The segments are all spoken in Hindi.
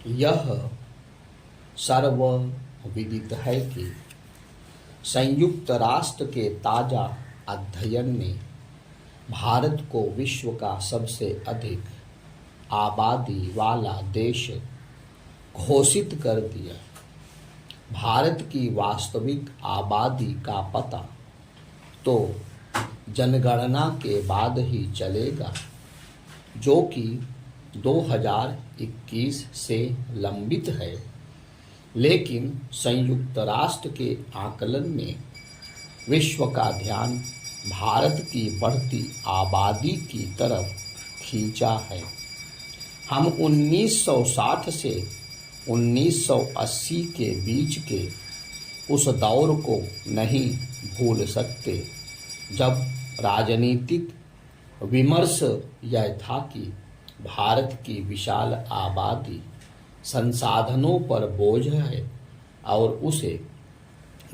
यह सर्वविदित है कि संयुक्त राष्ट्र के ताजा अध्ययन ने भारत को विश्व का सबसे अधिक आबादी वाला देश घोषित कर दिया। भारत की वास्तविक आबादी का पता तो जनगणना के बाद ही चलेगा, जो कि 2021 से लंबित है, लेकिन संयुक्त राष्ट्र के आकलन ने विश्व का ध्यान भारत की बढ़ती आबादी की तरफ खींचा है। हम 1960 से 1980 के बीच के उस दौर को नहीं भूल सकते, जब राजनीतिक विमर्श यह था कि भारत की विशाल आबादी संसाधनों पर बोझ है और उसे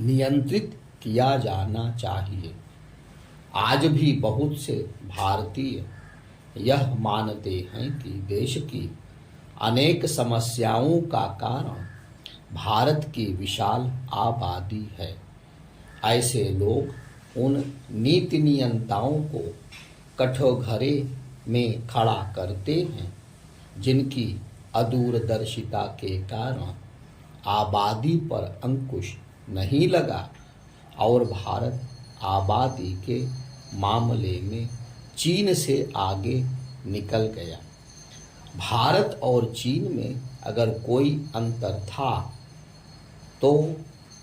नियंत्रित किया जाना चाहिए। आज भी बहुत से भारतीय यह मानते हैं कि देश की अनेक समस्याओं का कारण भारत की विशाल आबादी है। ऐसे लोग उन नीति नियंताओं को कठघरे में खड़ा करते हैं जिनकी अदूरदर्शिता के कारण आबादी पर अंकुश नहीं लगा और भारत आबादी के मामले में चीन से आगे निकल गया। भारत और चीन में अगर कोई अंतर था तो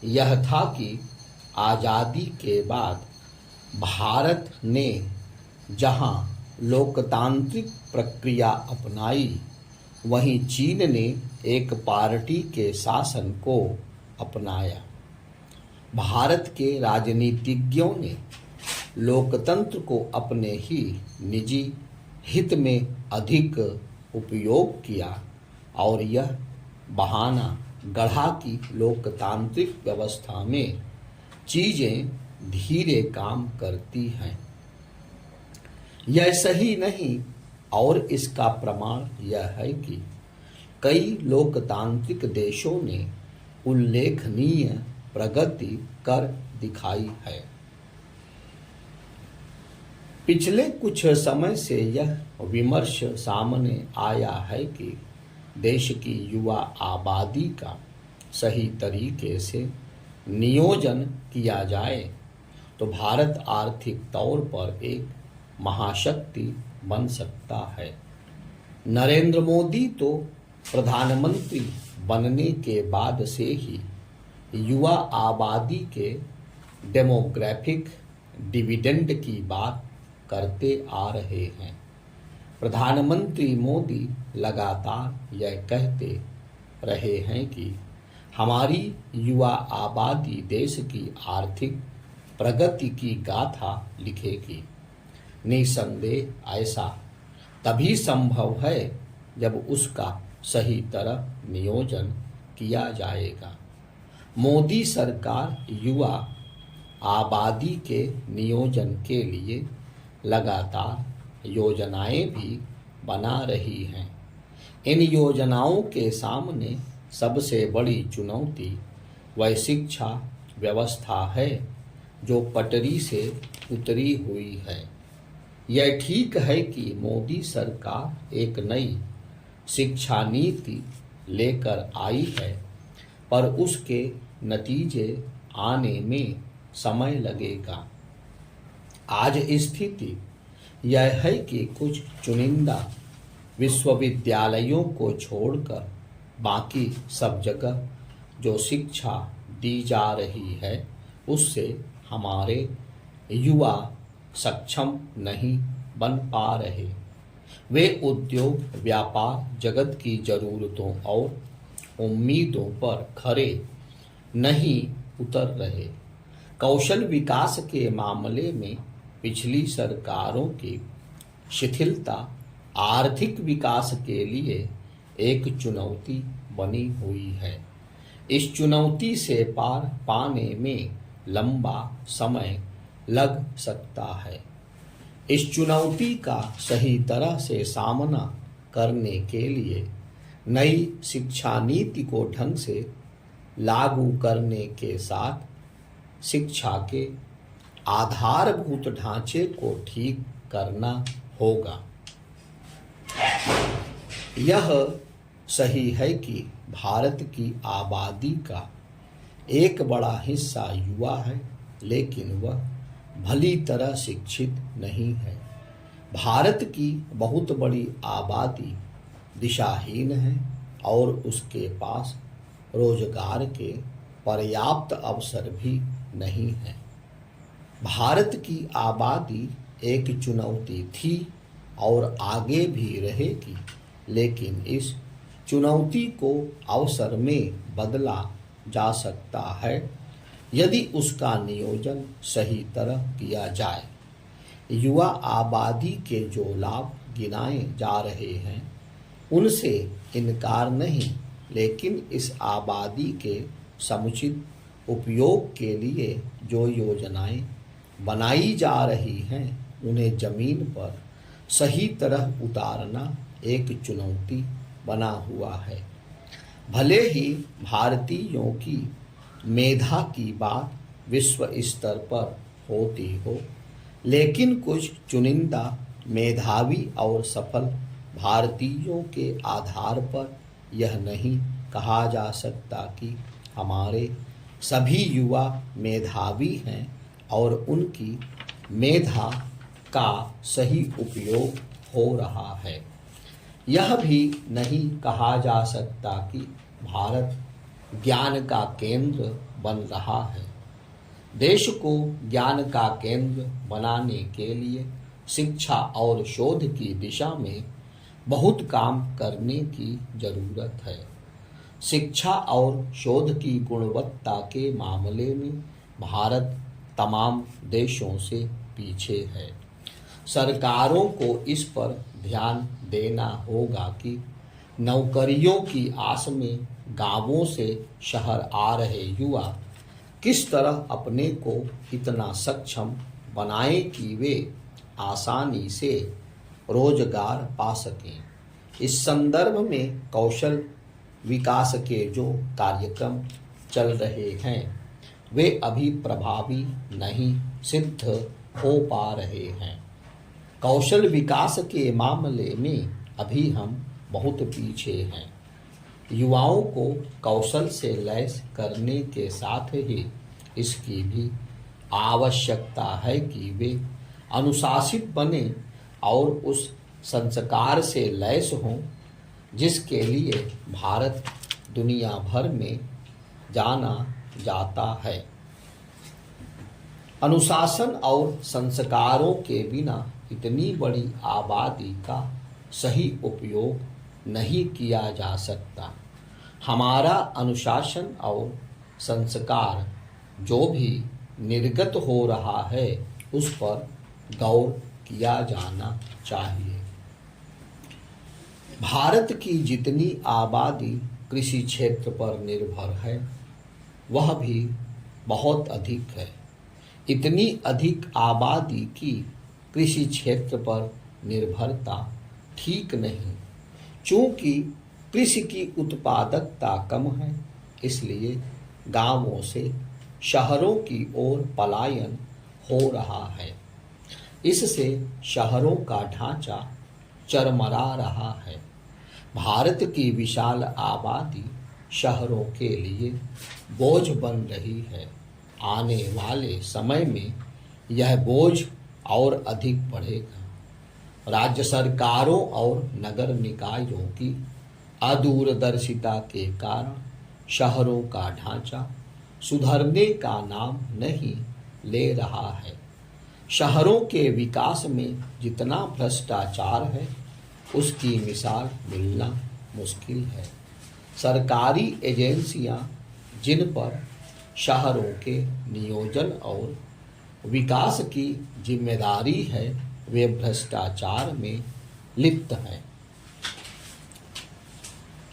यह था कि आज़ादी के बाद भारत ने जहां लोकतांत्रिक प्रक्रिया अपनाई, वहीं चीन ने एक पार्टी के शासन को अपनाया। भारत के राजनीतिज्ञों ने लोकतंत्र को अपने ही निजी हित में अधिक उपयोग किया और यह बहाना गढ़ा कि लोकतांत्रिक व्यवस्था में चीजें धीरे काम करती हैं। यह सही नहीं, और इसका प्रमाण यह है कि कई लोकतांत्रिक देशों ने उल्लेखनीय प्रगति कर दिखाई है। पिछले कुछ समय से यह विमर्श सामने आया है कि देश की युवा आबादी का सही तरीके से नियोजन किया जाए तो भारत आर्थिक तौर पर एक महाशक्ति बन सकता है। नरेंद्र मोदी तो प्रधानमंत्री बनने के बाद से ही युवा आबादी के डेमोग्राफिक डिविडेंड की बात करते आ रहे हैं। प्रधानमंत्री मोदी लगातार यह कहते रहे हैं कि हमारी युवा आबादी देश की आर्थिक प्रगति की गाथा लिखेगी। निसंदेह ऐसा तभी संभव है जब उसका सही तरह नियोजन किया जाएगा। मोदी सरकार युवा आबादी के नियोजन के लिए लगातार योजनाएं भी बना रही हैं। इन योजनाओं के सामने सबसे बड़ी चुनौती वह शिक्षा व्यवस्था है जो पटरी से उतरी हुई है। यह ठीक है कि मोदी सरकार एक नई शिक्षा नीति लेकर आई है, पर उसके नतीजे आने में समय लगेगा। आज स्थिति यह है कि कुछ चुनिंदा विश्वविद्यालयों को छोड़कर बाकी सब जगह जो शिक्षा दी जा रही है उससे हमारे युवा सक्षम नहीं बन पा रहे। वे उद्योग व्यापार जगत की जरूरतों और उम्मीदों पर खरे नहीं उतर रहे। कौशल विकास के मामले में पिछली सरकारों की शिथिलता आर्थिक विकास के लिए एक चुनौती बनी हुई है। इस चुनौती से पार पाने में लंबा समय लग सकता है। इस चुनौती का सही तरह से सामना करने के लिए नई शिक्षा नीति को ढंग से लागू करने के साथ शिक्षा के आधारभूत ढांचे को ठीक करना होगा। यह सही है कि भारत की आबादी का एक बड़ा हिस्सा युवा है, लेकिन वह भली तरह शिक्षित नहीं है। भारत की बहुत बड़ी आबादी दिशाहीन है और उसके पास रोजगार के पर्याप्त अवसर भी नहीं है। भारत की आबादी एक चुनौती थी और आगे भी रहेगी, लेकिन इस चुनौती को अवसर में बदला जा सकता है यदि उसका नियोजन सही तरह किया जाए। युवा आबादी के जो लाभ गिनाए जा रहे हैं उनसे इनकार नहीं, लेकिन इस आबादी के समुचित उपयोग के लिए जो योजनाएं बनाई जा रही हैं उन्हें जमीन पर सही तरह उतारना एक चुनौती बना हुआ है। भले ही भारतीयों की मेधा की बात विश्व स्तर पर होती हो, लेकिन कुछ चुनिंदा मेधावी और सफल भारतीयों के आधार पर यह नहीं कहा जा सकता कि हमारे सभी युवा मेधावी हैं और उनकी मेधा का सही उपयोग हो रहा है। यह भी नहीं कहा जा सकता कि भारत ज्ञान का केंद्र बन रहा है। देश को ज्ञान का केंद्र बनाने के लिए शिक्षा और शोध की दिशा में बहुत काम करने की जरूरत है। शिक्षा और शोध की गुणवत्ता के मामले में भारत तमाम देशों से पीछे है। सरकारों को इस पर ध्यान देना होगा कि नौकरियों की आस में गांवों से शहर आ रहे युवा किस तरह अपने को इतना सक्षम बनाएं कि वे आसानी से रोजगार पा सकें। इस संदर्भ में कौशल विकास के जो कार्यक्रम चल रहे हैं वे अभी प्रभावी नहीं सिद्ध हो पा रहे हैं। कौशल विकास के मामले में अभी हम बहुत पीछे हैं। युवाओं को कौशल से लैस करने के साथ ही इसकी भी आवश्यकता है कि वे अनुशासित बने और उस संस्कार से लैस हों जिसके लिए भारत दुनिया भर में जाना जाता है। अनुशासन और संस्कारों के बिना इतनी बड़ी आबादी का सही उपयोग नहीं किया जा सकता। हमारा अनुशासन और संस्कार जो भी निर्गत हो रहा है उस पर गौर किया जाना चाहिए। भारत की जितनी आबादी कृषि क्षेत्र पर निर्भर है वह भी बहुत अधिक है। इतनी अधिक आबादी की कृषि क्षेत्र पर निर्भरता ठीक नहीं। चूंकि कृषि की उत्पादकता कम है इसलिए गांवों से शहरों की ओर पलायन हो रहा है। इससे शहरों का ढांचा चरमरा रहा है। भारत की विशाल आबादी शहरों के लिए बोझ बन रही है। आने वाले समय में यह बोझ और अधिक बढ़ेगा। राज्य सरकारों और नगर निकायों की अदूरदर्शिता के कारण शहरों का ढांचा सुधरने का नाम नहीं ले रहा है। शहरों के विकास में जितना भ्रष्टाचार है उसकी मिसाल मिलना मुश्किल है। सरकारी एजेंसियां जिन पर शहरों के नियोजन और विकास की जिम्मेदारी है वे भ्रष्टाचार में लिप्त हैं।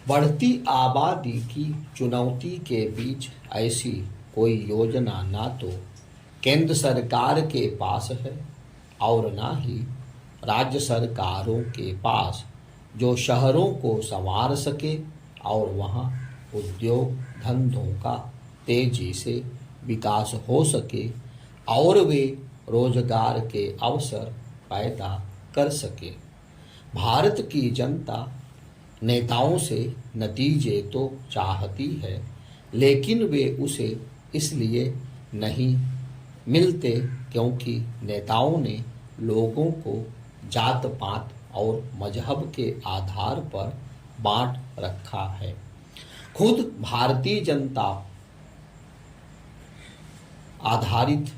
बढ़ती आबादी की चुनौती के बीच ऐसी कोई योजना ना तो केंद्र सरकार के पास है और ना ही राज्य सरकारों के पास जो शहरों को संवार सके और वहाँ उद्योग धंधों का तेजी से विकास हो सके और वे रोजगार के अवसर पैदा कर सके। भारत की जनता नेताओं से नतीजे तो चाहती है, लेकिन वे उसे इसलिए नहीं मिलते क्योंकि नेताओं ने लोगों को जात पात और मजहब के आधार पर बांट रखा है। खुद भारतीय जनता आधारित